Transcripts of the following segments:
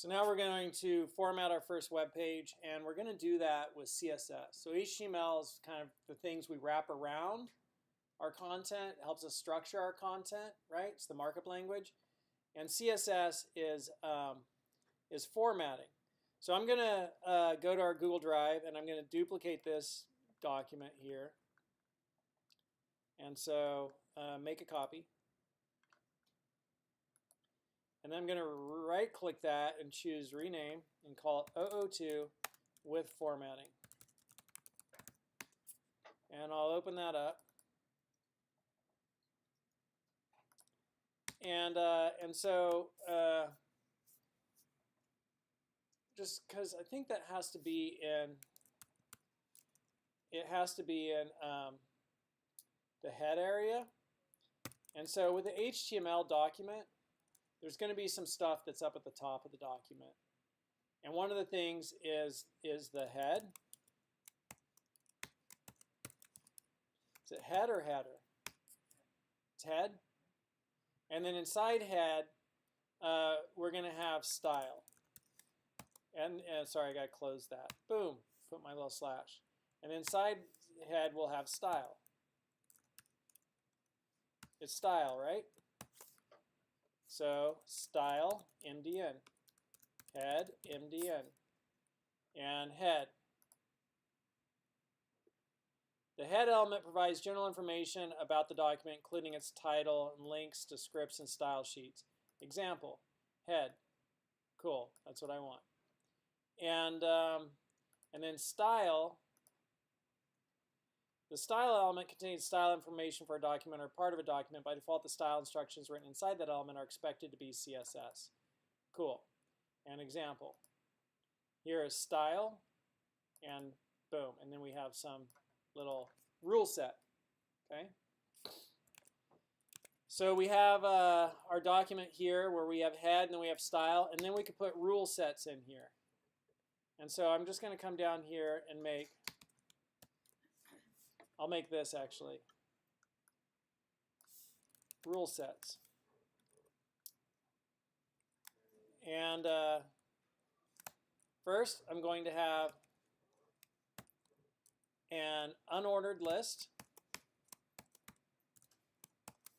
So now we're going to format our first web page, and we're going to do that with CSS. So HTML is kind of the things we wrap around our content. It helps us structure our content, right? It's the markup language. And CSS is formatting. So I'm going to go to our Google Drive, and I'm going to duplicate this document here. And so make a copy. And then I'm going to right-click that and choose Rename and call it 002 with formatting. And I'll open that up. And so just because I think that has to be in, it has to be in the head area. And so with the HTML document, there's going to be some stuff that's up at the top of the document. And one of the things is the head. Is it head or header? It's head. And then inside head, we're going to have style. And sorry, I got to close that. Boom, put my little slash. And inside head, we'll have style. It's style, right? So style, MDN. Head, MDN. And head. The head element provides general information about the document, including its title and links to scripts and style sheets. Example, head. Cool, that's what I want. And then style. The style element contains style information for a document or part of a document. By default, the style instructions written inside that element are expected to be CSS. Cool. An example. Here is style, and boom. And then we have some little rule set. Okay. So we have our document here where we have head and then we have style, and then we could put rule sets in here. And so I'm just going to come down here and I'll make this actually. Rule sets. And first, I'm going to have an unordered list.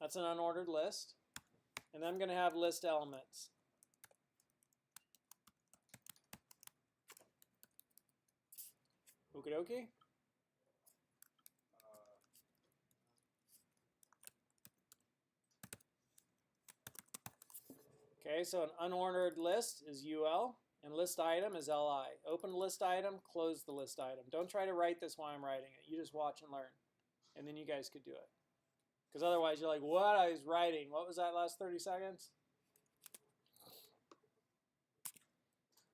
That's an unordered list. And then I'm going to have list elements. Okie dokie. Okay, so an unordered list is UL, and list item is LI. Open the list item, close the list item. Don't try to write this while I'm writing it. You just watch and learn, and then you guys could do it. Because otherwise you're like, what? I was writing. What was that last 30 seconds?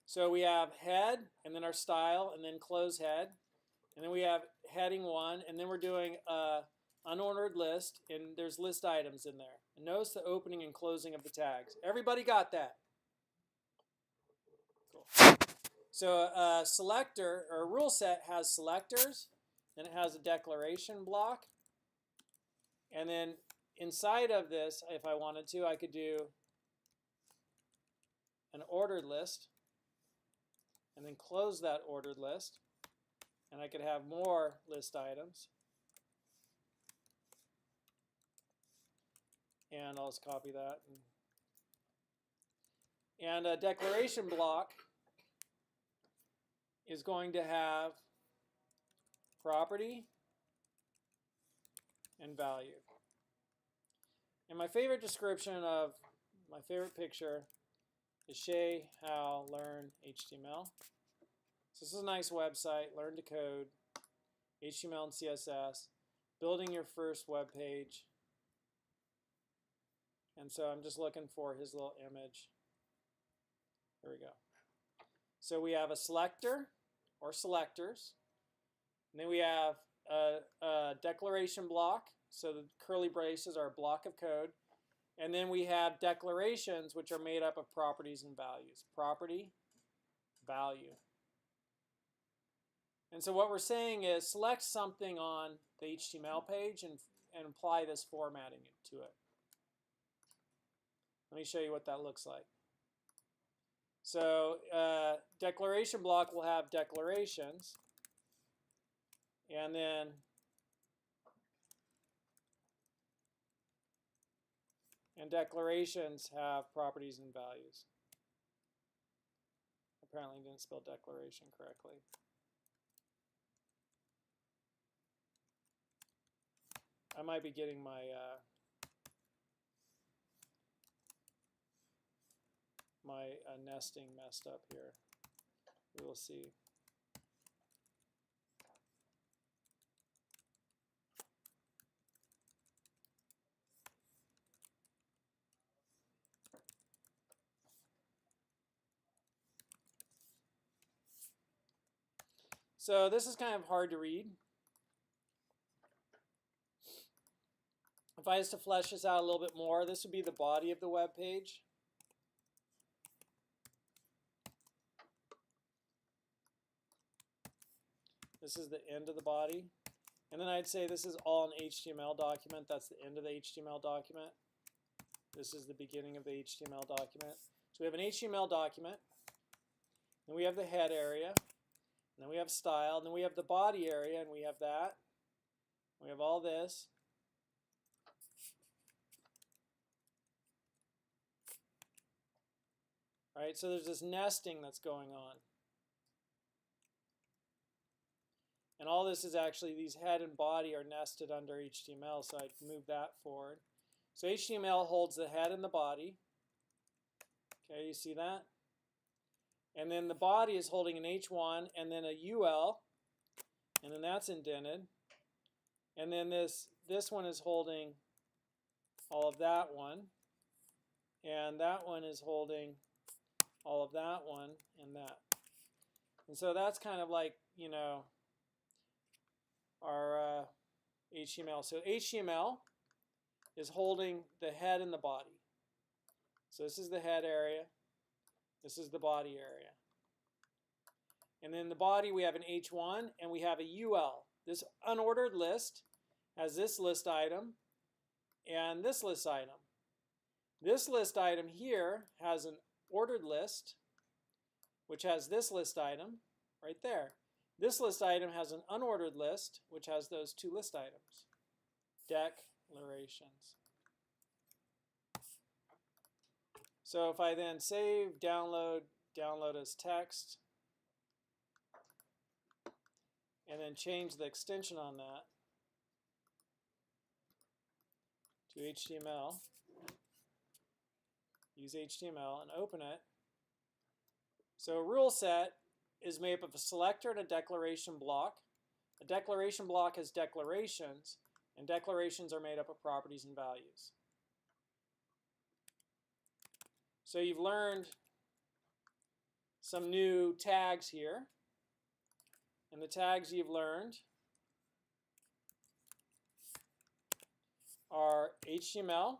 So we have head, and then our style, and then close head. And then we have heading 1, and then we're doing unordered list, and there's list items in there. And notice the opening and closing of the tags. Everybody got that? Cool. So a selector, or a rule set, has selectors, then it has a declaration block, and then inside of this, if I wanted to, I could do an ordered list, and then close that ordered list, and I could have more list items. And I'll just copy that. And a declaration block is going to have property and value. And my favorite description of my favorite picture is Shay How Learn HTML. So this is a nice website, Learn to Code, HTML and CSS, building your first web page. And so I'm just looking for his little image. Here we go. So we have a selector or selectors. And then we have a declaration block. So the curly braces are a block of code. And then we have declarations, which are made up of properties and values. Property, value. And so what we're saying is select something on the HTML page and apply this formatting to it. Let me show you what that looks like. So declaration block will have declarations, and then declarations have properties and values. Apparently didn't spell declaration correctly. I might be getting my nesting messed up here. We will see. So this is kind of hard to read. If I was to flesh this out a little bit more, this would be the body of the web page. This is the end of the body. And then I'd say this is all an HTML document. That's the end of the HTML document. This is the beginning of the HTML document. So we have an HTML document. Then we have the head area. And then we have style. And then we have the body area, and we have that. We have all this. All right, so there's this nesting that's going on. And all this is actually, these head and body are nested under HTML, so I'd move that forward. So HTML holds the head and the body. Okay, you see that? And then the body is holding an H1 and then a UL, and then that's indented. And then this one is holding all of that one, and that one is holding all of that one and that. And so that's kind of like, you know, our HTML. So HTML is holding the head and the body. So this is the head area. This is the body area. And then the body, we have an H1 and we have a UL. This unordered list has this list item and this list item. This list item here has an ordered list, which has this list item right there. This list item has an unordered list, which has those two list items. Declarations. So if I then save, download as text, and then change the extension on that to HTML, use HTML and open it. So a rule set is made up of a selector and a declaration block. A declaration block has declarations, and declarations are made up of properties and values. So you've learned some new tags here. And the tags you've learned are HTML,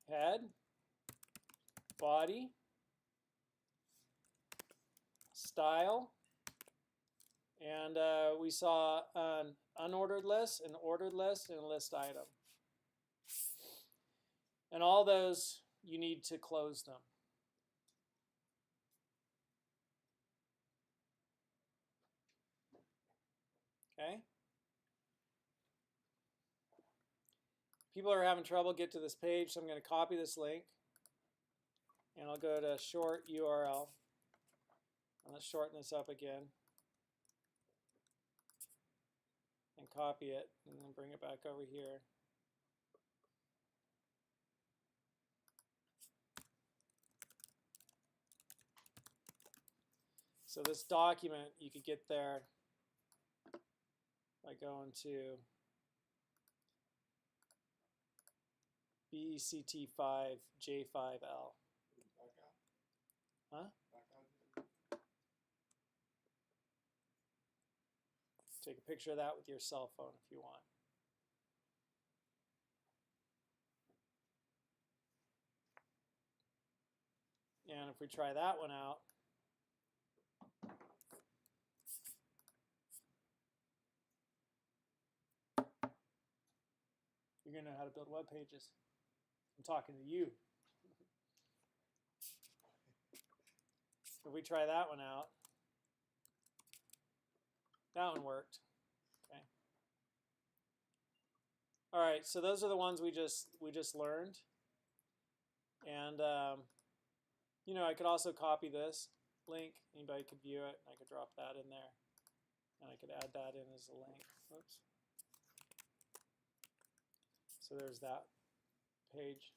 head, body, style, and we saw an unordered list, an ordered list, and a list item. And all those, you need to close them. Okay? People are having trouble get to this page, so I'm going to copy this link. And I'll go to short URL. And let's shorten this up again. And copy it, and then bring it back over here. So this document, you could get there by going to BECT5J5L. Huh? Take a picture of that with your cell phone if you want. And if we try that one out, you're going to know how to build web pages. I'm talking to you. If we try that one out, that one worked. Okay. All right, so those are the ones we just learned, and you know, I could also copy this link. Anybody could view it. I could drop that in there, and I could add that in as a link. Oops. So there's that page.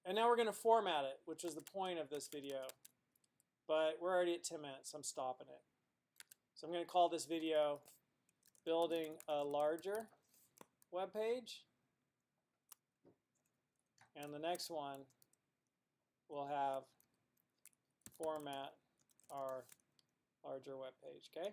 And now we're going to format it, which is the point of this video. But we're already at 10 minutes. So I'm stopping it. So I'm going to call this video Building a Larger Web Page. And the next one will have Format Our Larger Web Page. Okay?